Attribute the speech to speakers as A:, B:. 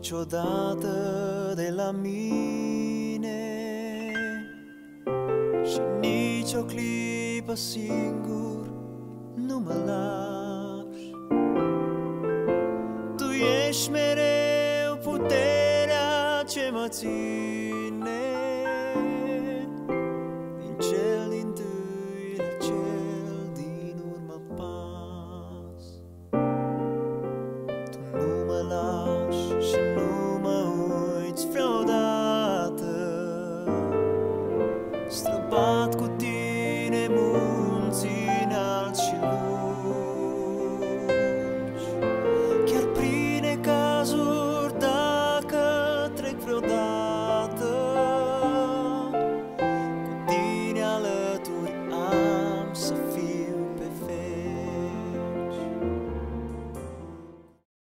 A: niciodată de la mine și nici o clipă singur nu mă lași. Tu ești mereu puterea ce mă ține